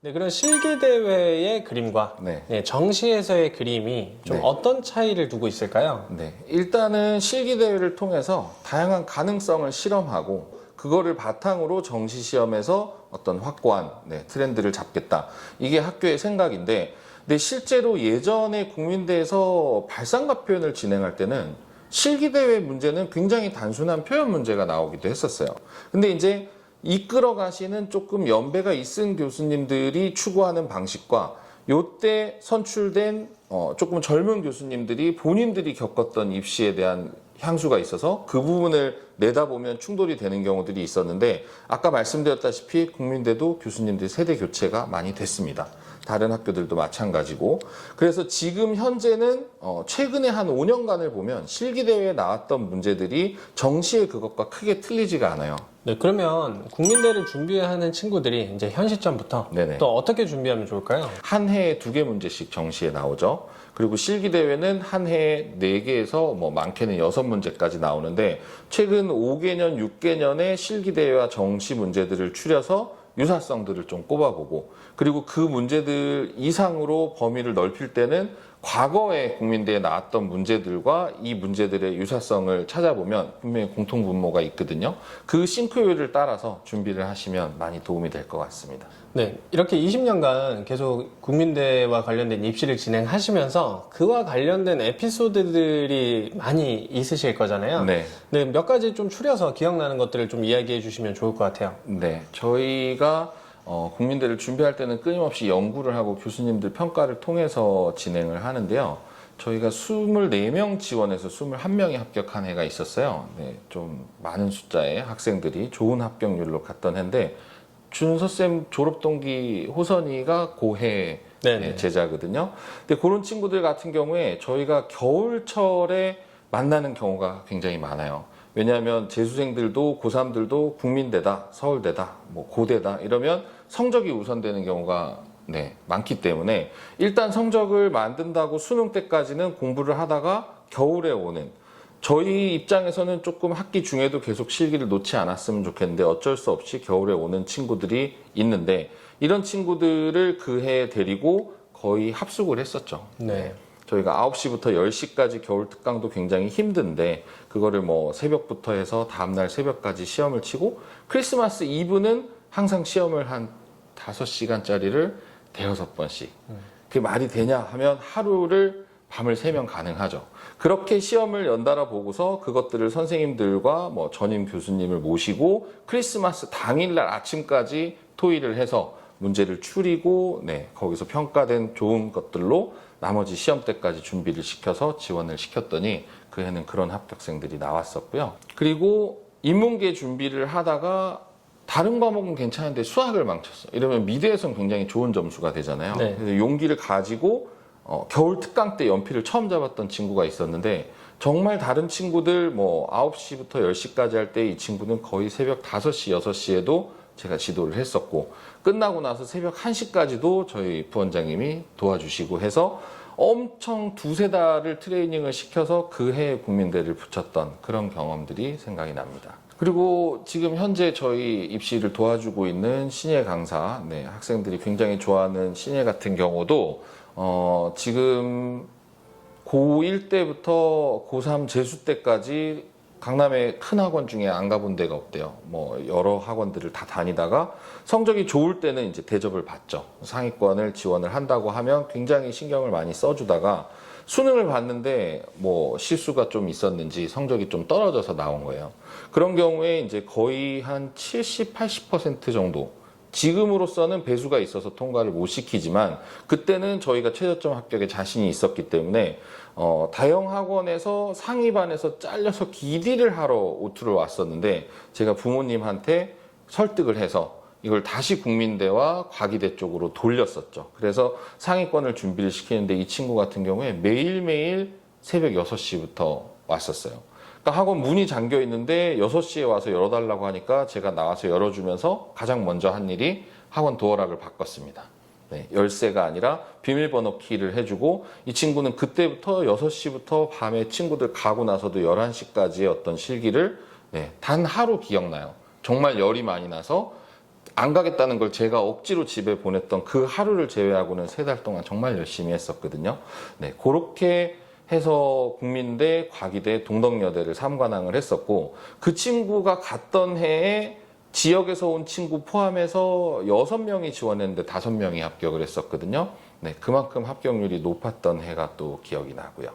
네, 그런 실기대회의 그림과 네. 네, 정시에서의 그림이 좀 네. 어떤 차이를 두고 있을까요? 네, 일단은 실기대회를 통해서 다양한 가능성을 실험하고 그거를 바탕으로 정시시험에서 어떤 확고한 트렌드를 잡겠다. 이게 학교의 생각인데, 근데 실제로 예전에 국민대에서 발상과 표현을 진행할 때는 실기대회 문제는 굉장히 단순한 표현 문제가 나오기도 했었어요. 근데 이제 이끌어 가시는 조금 연배가 있은 교수님들이 추구하는 방식과 요때 선출된 조금 젊은 교수님들이 본인들이 겪었던 입시에 대한 향수가 있어서 그 부분을 내다보면 충돌이 되는 경우들이 있었는데, 아까 말씀드렸다시피 국민대도 교수님들 세대 교체가 많이 됐습니다. 다른 학교들도 마찬가지고. 그래서 지금 현재는 최근에 한 5년간을 보면 실기대회에 나왔던 문제들이 정시에 그것과 크게 틀리지가 않아요. 네, 그러면 국민대를 준비하는 친구들이 이제 현 시점부터 네네. 또 어떻게 준비하면 좋을까요? 한 해에 2개 문제씩 정시에 나오죠. 그리고 실기대회는 한 해에 4개에서 뭐 많게는 6문제까지 나오는데, 최근 5개년, 6개년의 실기대회와 정시 문제들을 추려서 유사성들을 좀 꼽아보고, 그리고 그 문제들 이상으로 범위를 넓힐 때는 과거에 국민대에 나왔던 문제들과 이 문제들의 유사성을 찾아보면 분명히 공통분모가 있거든요. 그 싱크율을 따라서 준비를 하시면 많이 도움이 될 것 같습니다. 네, 이렇게 20년간 계속 국민대와 관련된 입시를 진행하시면서 그와 관련된 에피소드들이 많이 있으실 거잖아요. 네. 네, 몇 가지 좀 추려서 기억나는 것들을 좀 이야기해 주시면 좋을 것 같아요. 네, 저희가 국민대를 준비할 때는 끊임없이 연구를 하고 교수님들 평가를 통해서 진행을 하는데요. 저희가 24명 지원해서 21명이 합격한 해가 있었어요. 네, 좀 많은 숫자의 학생들이 좋은 합격률로 갔던 해인데, 준서쌤 졸업 동기 호선이가 고해 제자거든요. 근데 그런 친구들 같은 경우에 저희가 겨울철에 만나는 경우가 굉장히 많아요. 왜냐하면 재수생들도 고3들도 국민대다, 서울대다, 뭐 고대다 이러면 성적이 우선되는 경우가 많기 때문에, 일단 성적을 만든다고 수능 때까지는 공부를 하다가 겨울에 오는, 저희 입장에서는 조금 학기 중에도 계속 실기를 놓지 않았으면 좋겠는데 어쩔 수 없이 겨울에 오는 친구들이 있는데, 이런 친구들을 그 해에 데리고 거의 합숙을 했었죠. 네. 저희가 9시부터 10시까지 겨울 특강도 굉장히 힘든데, 그거를 뭐 새벽부터 해서 다음날 새벽까지 시험을 치고, 크리스마스 이브는 항상 시험을 한 5시간짜리를 대여섯 번씩. 그게 말이 되냐 하면 하루를 밤을 새면 가능하죠. 그렇게 시험을 연달아 보고서 그것들을 선생님들과 뭐 전임 교수님을 모시고 크리스마스 당일날 아침까지 토의를 해서 문제를 추리고 거기서 평가된 좋은 것들로 나머지 시험 때까지 준비를 시켜서 지원을 시켰더니 그 해는 그런 합격생들이 나왔었고요. 그리고 인문계 준비를 하다가 다른 과목은 괜찮은데 수학을 망쳤어. 이러면 미대에서는 굉장히 좋은 점수가 되잖아요. 네. 그래서 용기를 가지고 겨울 특강 때 연필을 처음 잡았던 친구가 있었는데, 정말 다른 친구들 뭐 9시부터 10시까지 할 때 이 친구는 거의 새벽 5시, 6시에도 제가 지도를 했었고, 끝나고 나서 새벽 1시까지도 저희 부원장님이 도와주시고 해서 엄청 2-3달을 트레이닝을 시켜서 그 해에 국민대를 붙였던 그런 경험들이 생각이 납니다. 그리고 지금 현재 저희 입시를 도와주고 있는 신예 강사, 학생들이 굉장히 좋아하는 신예 같은 경우도 지금 고1 때부터 고3 재수 때까지 강남의 큰 학원 중에 안 가본 데가 없대요. 뭐 여러 학원들을 다 다니다가 성적이 좋을 때는 이제 대접을 받죠. 상위권을 지원을 한다고 하면 굉장히 신경을 많이 써주다가 수능을 봤는데 뭐 실수가 좀 있었는지 성적이 좀 떨어져서 나온 거예요. 그런 경우에 이제 거의 한 70, 80% 정도, 지금으로서는 배수가 있어서 통과를 못 시키지만 그때는 저희가 최저점 합격에 자신이 있었기 때문에 다형 학원에서 상위반에서 잘려서 기디를 하러 오투를 왔었는데, 제가 부모님한테 설득을 해서 이걸 다시 국민대와 과기대 쪽으로 돌렸었죠. 그래서 상위권을 준비를 시키는데 이 친구 같은 경우에 매일매일 새벽 6시부터 왔었어요. 그러니까 학원 문이 잠겨 있는데 6시에 와서 열어달라고 하니까 제가 나와서 열어주면서 가장 먼저 한 일이 학원 도어락을 바꿨습니다. 열쇠가 아니라 비밀번호 키를 해주고, 이 친구는 그때부터 6시부터 밤에 친구들 가고 나서도 11시까지의 어떤 실기를 단 하루 기억나요. 정말 열이 많이 나서 안 가겠다는 걸 제가 억지로 집에 보냈던 그 하루를 제외하고는 3달 동안 정말 열심히 했었거든요. 네, 그렇게 해서 국민대, 과기대, 동덕여대를 3관왕을 했었고, 그 친구가 갔던 해에 지역에서 온 친구 포함해서 6명이 지원했는데 5명이 합격을 했었거든요. 네, 그만큼 합격률이 높았던 해가 또 기억이 나고요.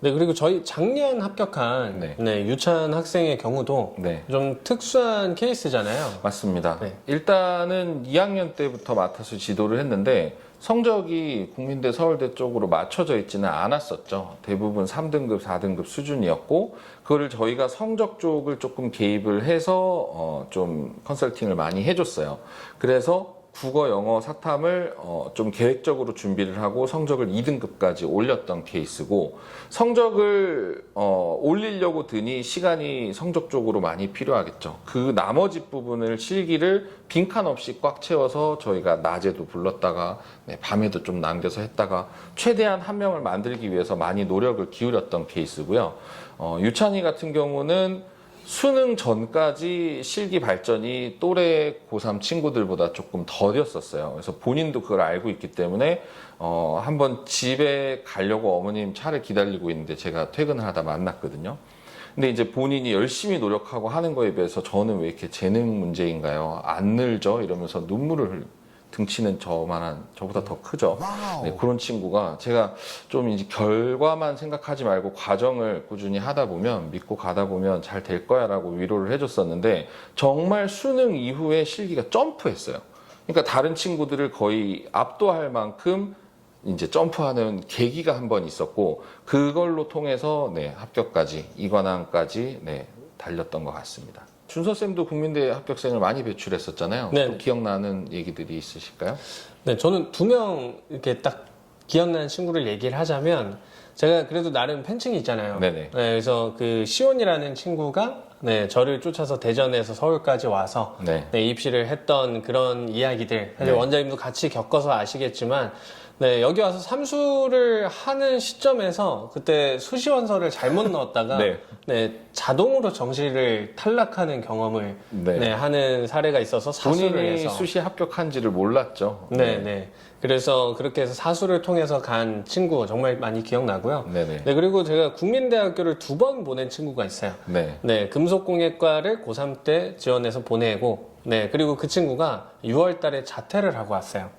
네, 그리고 저희 작년 합격한 네. 네, 유찬 학생의 경우도 네. 좀 특수한 케이스잖아요. 맞습니다. 네. 일단은 2학년 때부터 맡아서 지도를 했는데 성적이 국민대, 서울대 쪽으로 맞춰져 있지는 않았었죠. 대부분 3등급, 4등급 수준이었고, 그거를 저희가 성적 쪽을 조금 개입을 해서 좀 컨설팅을 많이 해줬어요. 그래서 국어, 영어, 사탐을 좀 계획적으로 준비를 하고 성적을 2등급까지 올렸던 케이스고, 성적을 올리려고 드니 시간이 성적 쪽으로 많이 필요하겠죠. 그 나머지 부분을 실기를 빈칸 없이 꽉 채워서 저희가 낮에도 불렀다가 밤에도 좀 남겨서 했다가 최대한 한 명을 만들기 위해서 많이 노력을 기울였던 케이스고요. 유찬이 같은 경우는 수능 전까지 실기 발전이 또래 고3 친구들보다 조금 더뎠었어요. 그래서 본인도 그걸 알고 있기 때문에 한번 집에 가려고 어머님 차를 기다리고 있는데 제가 퇴근을 하다 만났거든요. 근데 이제 본인이 열심히 노력하고 하는 거에 비해서 저는 왜 이렇게 재능 문제인가요? 안 늘죠? 이러면서 눈물을 등치는 저보다 더 크죠. 네, 그런 친구가 제가 좀 이제 결과만 생각하지 말고 과정을 꾸준히 하다 보면 믿고 가다 보면 잘 될 거야 라고 위로를 해줬었는데 정말 수능 이후에 실기가 점프했어요. 그러니까 다른 친구들을 거의 압도할 만큼 이제 점프하는 계기가 한 번 있었고 그걸로 통해서 네, 합격까지, 2관왕까지 네, 달렸던 것 같습니다. 준서쌤도 국민대 합격생을 많이 배출했었잖아요. 네. 또 기억나는 얘기들이 있으실까요? 네, 저는 2명 이렇게 딱 기억나는 친구를 얘기를 하자면 제가 그래도 나름 팬층이 있잖아요. 네네. 그래서 그 시온이라는 친구가 네, 저를 쫓아서 대전에서 서울까지 와서 네. 네, 입시를 했던 그런 이야기들 사실 네. 원장님도 같이 겪어서 아시겠지만 네, 여기 와서 삼수를 하는 시점에서 그때 수시원서를 잘못 넣었다가 네. 네, 자동으로 정시를 탈락하는 경험을 네. 네, 하는 사례가 있어서 사수를 본인이 해서 수시 합격한지를 몰랐죠. 네, 네. 그래서 그렇게 해서 사수를 통해서 간 친구 정말 많이 기억나고요. 네네. 네, 그리고 제가 국민대학교를 2번 보낸 친구가 있어요. 네. 네, 금속공예과를 고3 때 지원해서 보내고, 네, 그리고 그 친구가 6월 달에 자퇴를 하고 왔어요.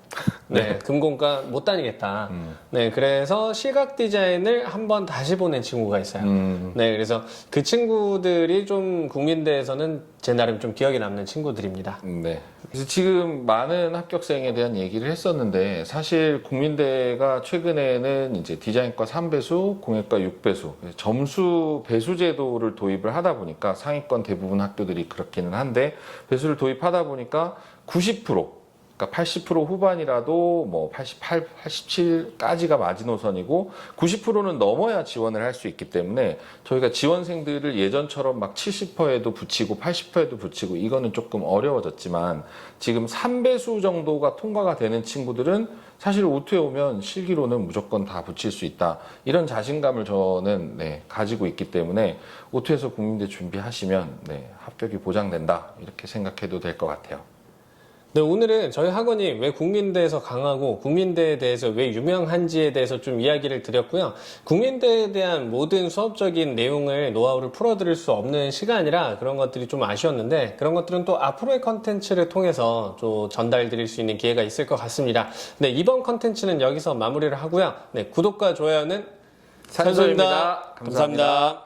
네, 금공과 못 다니겠다. 네, 그래서 시각 디자인을 한 번 다시 보낸 친구가 있어요. 네, 그래서 그 친구들이 좀 국민대에서는 제 나름 좀 기억에 남는 친구들입니다. 네. 그래서 지금 많은 합격생에 대한 얘기를 했었는데 사실 국민대가 최근에는 이제 디자인과 3배수, 공예과 6배수, 점수 배수 제도를 도입을 하다 보니까 상위권 대부분 학교들이 그렇기는 한데 배수를 도입하다 보니까 90%, 그러니까 80% 후반이라도 뭐 88, 87까지가 마지노선이고 90%는 넘어야 지원을 할 수 있기 때문에 저희가 지원생들을 예전처럼 막 70%에도 붙이고 80%에도 붙이고 이거는 조금 어려워졌지만 지금 3배수 정도가 통과가 되는 친구들은 사실 오투에 오면 실기로는 무조건 다 붙일 수 있다. 이런 자신감을 저는 네, 가지고 있기 때문에 오투에서 국민대 준비하시면 네, 합격이 보장된다. 이렇게 생각해도 될 것 같아요. 네, 오늘은 저희 학원이 왜 국민대에서 강하고 국민대에 대해서 왜 유명한지에 대해서 좀 이야기를 드렸고요. 국민대에 대한 모든 수업적인 내용을 노하우를 풀어드릴 수 없는 시간이라 그런 것들이 좀 아쉬웠는데 그런 것들은 또 앞으로의 컨텐츠를 통해서 좀 전달드릴 수 있는 기회가 있을 것 같습니다. 네, 이번 컨텐츠는 여기서 마무리를 하고요. 네, 구독과 좋아요는 산소입니다. 감사합니다.